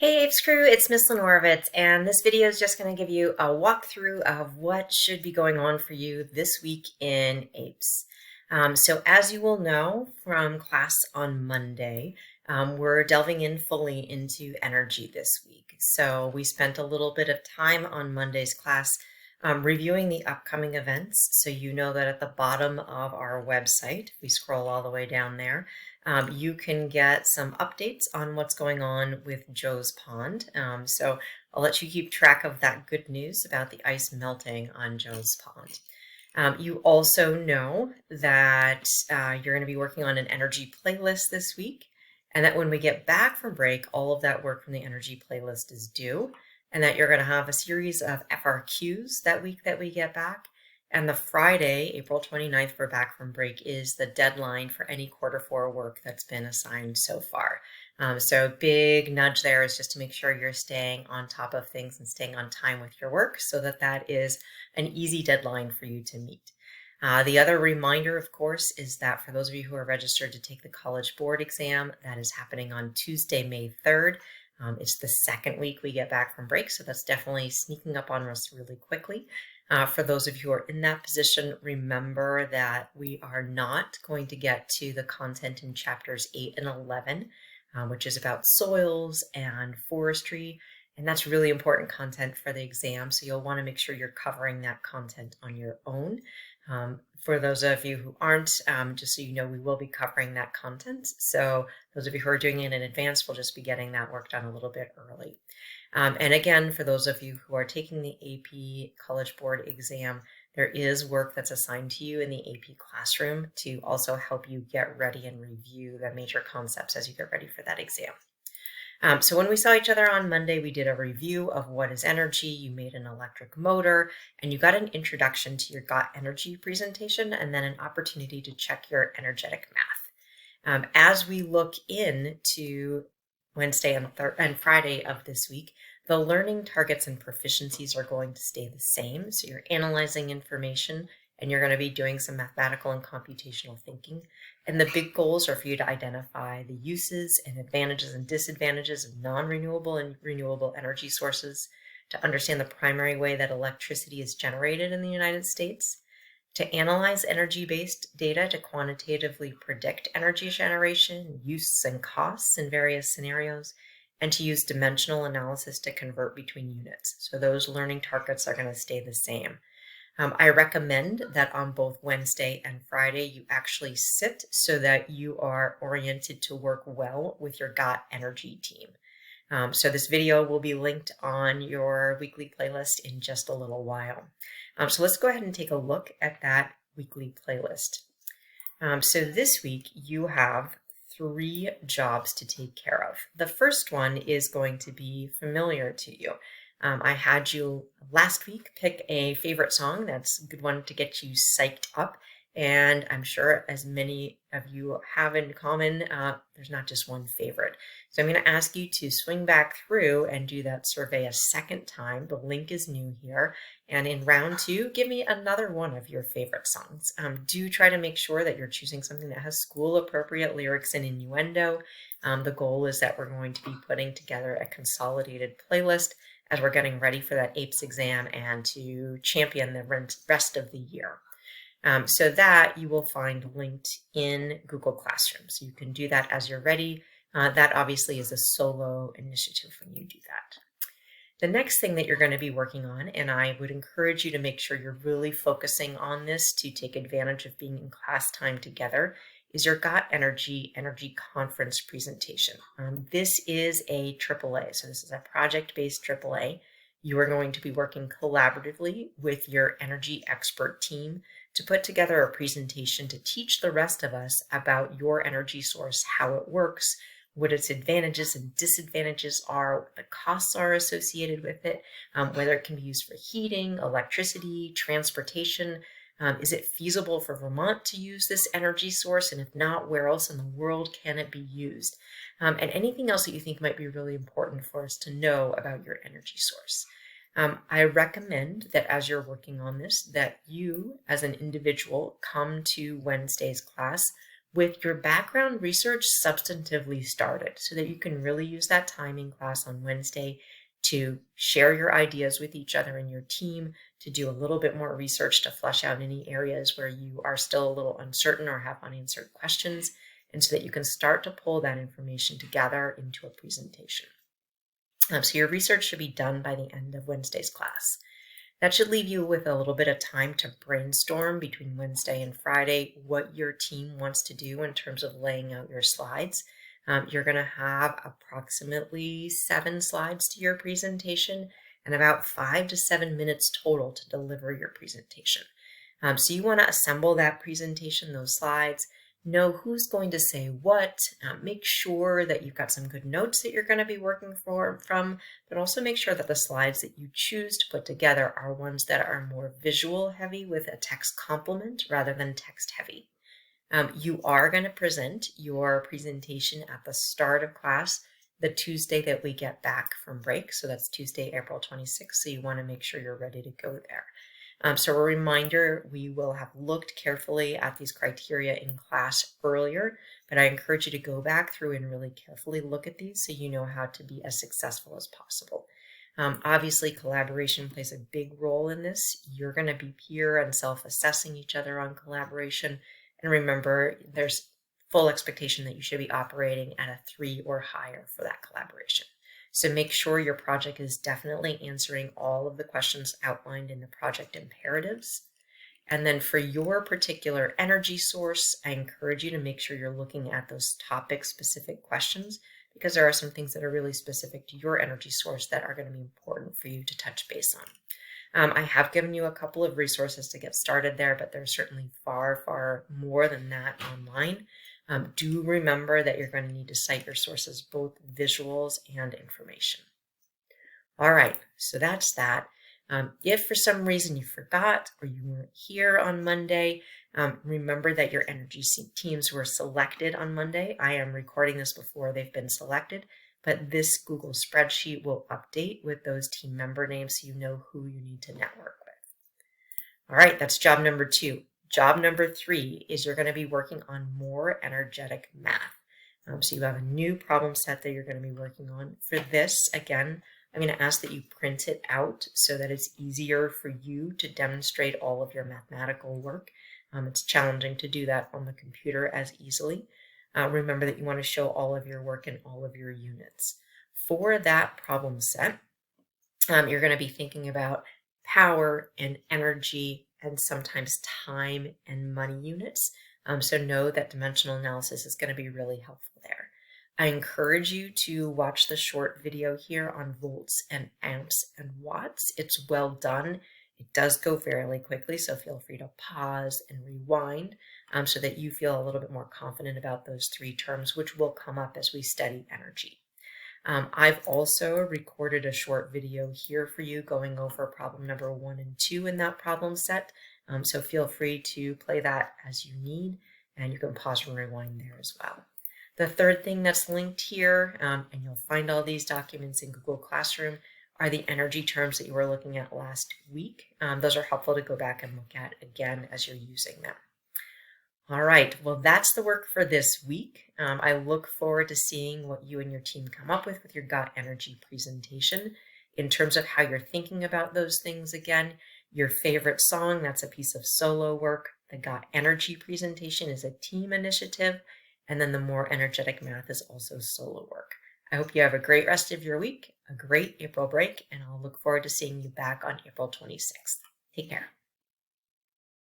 Hey APES crew, it's Miss Lenorovitz, and this video is just going to give you a walkthrough of what should be going on for you this week in APES. So as you will know from class on Monday, we're delving in fully into energy this week. So we spent a little bit of time on Monday's class reviewing the upcoming events. So you know that at the bottom of our website, if we scroll all the way down there, you can get some updates on what's going on with Joe's Pond. So I'll let you keep track of that good news about the ice melting on Joe's Pond. You also know that you're going to be working on an energy playlist this week, and that when we get back from break, all of that work from the energy playlist is due, and that you're going to have a series of FRQs that week that we get back. And the Friday, April 29th, for back from break is the deadline for any Q4 work that's been assigned so far. So big nudge there is just to make sure you're staying on top of things and staying on time with your work so that that is an easy deadline for you to meet. The other reminder, of course, is that for those of you who are registered to take the College Board exam, that is happening on Tuesday, May 3rd. It's the second week we get back from break, so that's definitely sneaking up on us really quickly. For those of you who are in that position, remember that we are not going to get to the content in chapters 8 and 11, which is about soils and forestry. And that's really important content for the exam. So you'll want to make sure you're covering that content on your own. For those of you who aren't, just so you know, we will be covering that content. So those of you who are doing it in advance will just be getting that work done a little bit early. And again, for those of you who are taking the AP College Board exam, there is work that's assigned to you in the AP classroom to also help you get ready and review the major concepts as you get ready for that exam. So when we saw each other on Monday, we did a review of what is energy, you made an electric motor, and you got an introduction to your got energy presentation, and then an opportunity to check your energetic math. As we look into Wednesday and Friday of this week, the learning targets and proficiencies are going to stay the same. So you're analyzing information and you're going to be doing some mathematical and computational thinking. And the big goals are for you to identify the uses and advantages and disadvantages of non-renewable and renewable energy sources, to understand the primary way that electricity is generated in the United States, to analyze energy-based data to quantitatively predict energy generation, use, and costs in various scenarios, and to use dimensional analysis to convert between units. So those learning targets are going to stay the same. I recommend that on both Wednesday and Friday, you actually sit so that you are oriented to work well with your GOT Energy team. So this video will be linked on your weekly playlist in just a little while. So let's go ahead and take a look at that weekly playlist. So this week you have 3 jobs to take care of. The first one is going to be familiar to you. I had you last week pick a favorite song. That's a good one to get you psyched up. And I'm sure as many of you have in common, there's not just one favorite. So I'm going to ask you to swing back through and do that survey a second time. The link is new here. And in round 2, give me another one of your favorite songs. Do try to make sure that you're choosing something that has school-appropriate lyrics and innuendo. The goal is that we're going to be putting together a consolidated playlist as we're getting ready for that APES exam and to champion the rest of the year. So that you will find linked in Google Classroom. So you can do that as you're ready. That obviously is a solo initiative when you do that. The next thing that you're going to be working on, and I would encourage you to make sure you're really focusing on this to take advantage of being in class time together, is your Got Energy Conference presentation. This is a AAA, so this is a project-based AAA. You are going to be working collaboratively with your energy expert team to put together a presentation to teach the rest of us about your energy source, how it works, what its advantages and disadvantages are, what the costs are associated with it, whether it can be used for heating, electricity, transportation. Is it feasible for Vermont to use this energy source? And if not, where else in the world can it be used? And anything else that you think might be really important for us to know about your energy source. I recommend that as you're working on this, that you as an individual come to Wednesday's class with your background research substantively started so that you can really use that time in class on Wednesday to share your ideas with each other in your team, to do a little bit more research to flesh out any areas where you are still a little uncertain or have unanswered questions, and so that you can start to pull that information together into a presentation. So your research should be done by the end of Wednesday's class. That should leave you with a little bit of time to brainstorm between Wednesday and Friday what your team wants to do in terms of laying out your slides. You're going to have approximately 7 slides to your presentation and about 5 to 7 minutes total to deliver your presentation. So you want to assemble that presentation, those slides, know who's going to say what, make sure that you've got some good notes that you're going to be working from, but also make sure that the slides that you choose to put together are ones that are more visual heavy with a text complement rather than text heavy. You are going to present your presentation at the start of class, the Tuesday that we get back from break. So that's Tuesday, April 26th. So you want to make sure you're ready to go there. So a reminder, we will have looked carefully at these criteria in class earlier, but I encourage you to go back through and really carefully look at these so you know how to be as successful as possible. Obviously, collaboration plays a big role in this. You're going to be peer and self-assessing each other on collaboration. And remember, there's full expectation that you should be operating at a 3 or higher for that collaboration. So make sure your project is definitely answering all of the questions outlined in the project imperatives. And then for your particular energy source, I encourage you to make sure you're looking at those topic-specific questions, because there are some things that are really specific to your energy source that are going to be important for you to touch base on. I have given you a couple of resources to get started there, but there's certainly far, far more than that online. Do remember that you're going to need to cite your sources, both visuals and information. All right, so that's that. If for some reason you forgot or you weren't here on Monday, remember that your energy teams were selected on Monday. I am recording this before they've been selected, but this Google spreadsheet will update with those team member names so you know who you need to network with. All right, that's job number 2. Job number 3 is you're going to be working on more energetic math. So you have a new problem set that you're going to be working on. For this, again, I'm going to ask that you print it out so that it's easier for you to demonstrate all of your mathematical work. It's challenging to do that on the computer as easily. Remember that you want to show all of your work in all of your units. For that problem set, you're going to be thinking about power and energy and sometimes time and money units. So know that dimensional analysis is going to be really helpful there. I encourage you to watch the short video here on volts and amps and watts. It's well done. It does go fairly quickly, so feel free to pause and rewind so that you feel a little bit more confident about those 3 terms, which will come up as we study energy. I've also recorded a short video here for you going over problem number 1 and 2 in that problem set. So feel free to play that as you need, and you can pause and rewind there as well. The third thing that's linked here, and you'll find all these documents in Google Classroom, are the energy terms that you were looking at last week. Those are helpful to go back and look at again as you're using them. All right, well, that's the work for this week. I look forward to seeing what you and your team come up with your Got Energy presentation. In terms of how you're thinking about those things, again, your favorite song, that's a piece of solo work. The Got Energy presentation is a team initiative. And then the more energetic math is also solo work. I hope you have a great rest of your week, a great April break, and I'll look forward to seeing you back on April 26th. Take care.